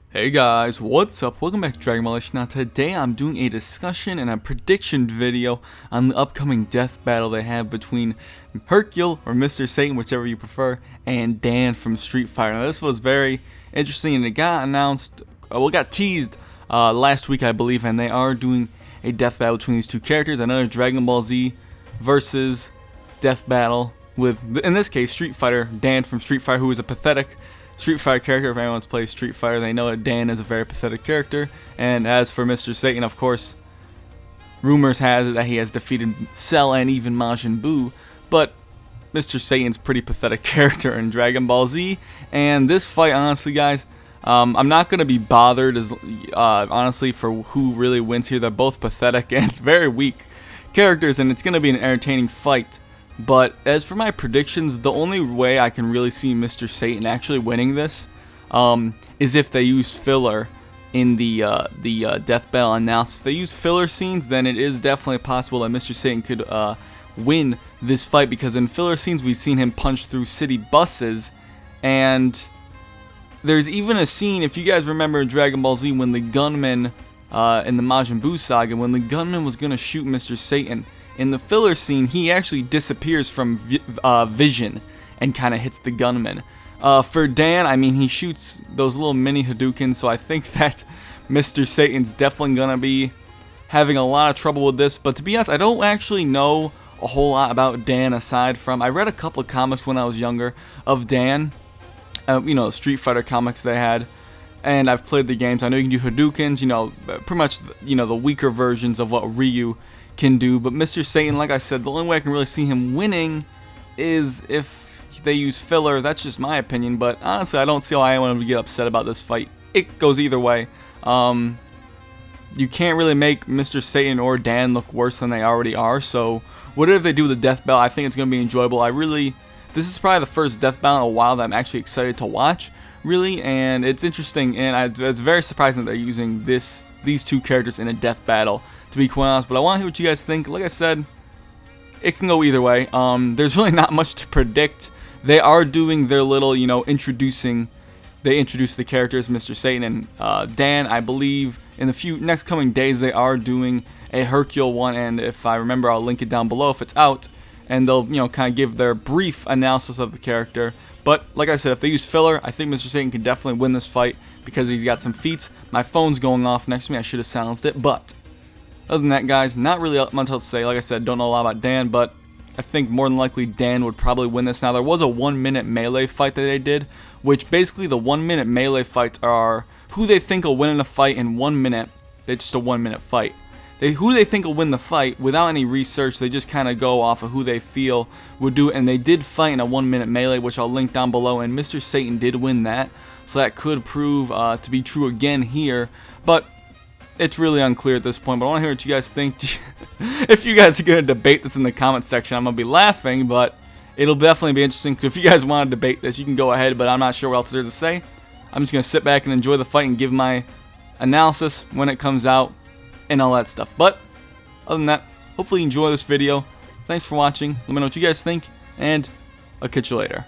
Hey guys, what's up? Welcome back to Dragon Ball. Now today I'm doing a discussion and a prediction video on the upcoming death battle they have between Hercule or Mr. Satan, whichever you prefer, and Dan from Street Fighter. Now this was very interesting and it got announced, it got teased last week I believe, and they are doing a death battle between these two characters, another Dragon Ball Z versus death battle with, in this case, Street Fighter, Dan from Street Fighter, who is a pathetic Street Fighter character. If anyone's played Street Fighter, they know that Dan is a very pathetic character. And as for Mr. Satan, of course, rumors has it that he has defeated Cell and even Majin Buu, but Mr. Satan's pretty pathetic character in Dragon Ball Z. And this fight, honestly, guys, I'm not going to be bothered as honestly for who really wins here. They're both pathetic and very weak characters, and it's going to be an entertaining fight. But as for my predictions, the only way I can really see Mr. Satan actually winning this is if they use filler in the death battle analysis. If they use filler scenes, then it is definitely possible that Mr. Satan could win this fight, because in filler scenes we've seen him punch through city buses, and there's even a scene, if you guys remember in Dragon Ball Z, when the gunman in the Majin Buu saga, when the gunman was going to shoot Mr. Satan, in the filler scene, he actually disappears from vision and kind of hits the gunman. For Dan, I mean, he shoots those little mini Hadoukens, so I think that Mr. Satan's definitely going to be having a lot of trouble with this. But to be honest, I don't actually know a whole lot about Dan aside from, I read a couple of comics when I was younger of Dan, you know, Street Fighter comics they had. And I've played the games. I know you can do Hadoukens, you know, pretty much, you know, the weaker versions of what Ryu can do. But Mr. Satan, like I said, the only way I can really see him winning is if they use filler. That's just my opinion, but honestly I don't see why anyone would get upset about this fight. It goes either way. You can't really make Mr. Satan or Dan look worse than they already are, so whatever they do with the death battle, I think it's going to be enjoyable. This is probably the first death battle in a while that I'm actually excited to watch, really, and it's interesting, and it's very surprising that they're using these two characters in a death battle, to be quite honest. But I want to hear what you guys think. Like I said, it can go either way. There's really not much to predict. They are doing their little, you know, they introduce the characters, Mr. Satan and Dan. I believe in the next coming days they are doing a Hercule one, and if I remember, I'll link it down below if it's out, and they'll, you know, kind of give their brief analysis of the character. But like I said, if they use filler, I think Mr. Satan can definitely win this fight because he's got some feats. My phone's going off next to me. I should have silenced it, but other than that, guys, not really much else to say. Like I said, don't know a lot about Dan, but I think more than likely Dan would probably win this. Now, there was a 1-minute melee fight that they did, which basically the 1-minute melee fights are who they think will win in a fight in 1 minute. It's just a 1-minute fight. Who they think will win the fight without any research. They just kind of go off of who they feel would do it, and they did fight in a 1-minute melee, which I'll link down below, and Mr. Satan did win that, so that could prove to be true again here, but it's really unclear at this point. But I want to hear what you guys think. If you guys are going to debate this in the comment section, I'm going to be laughing, but it'll definitely be interesting. If you guys want to debate this, you can go ahead, but I'm not sure what else there's to say. I'm just going to sit back and enjoy the fight and give my analysis when it comes out and all that stuff. But other than that, hopefully you enjoy this video. Thanks for watching. Let me know what you guys think, and I'll catch you later.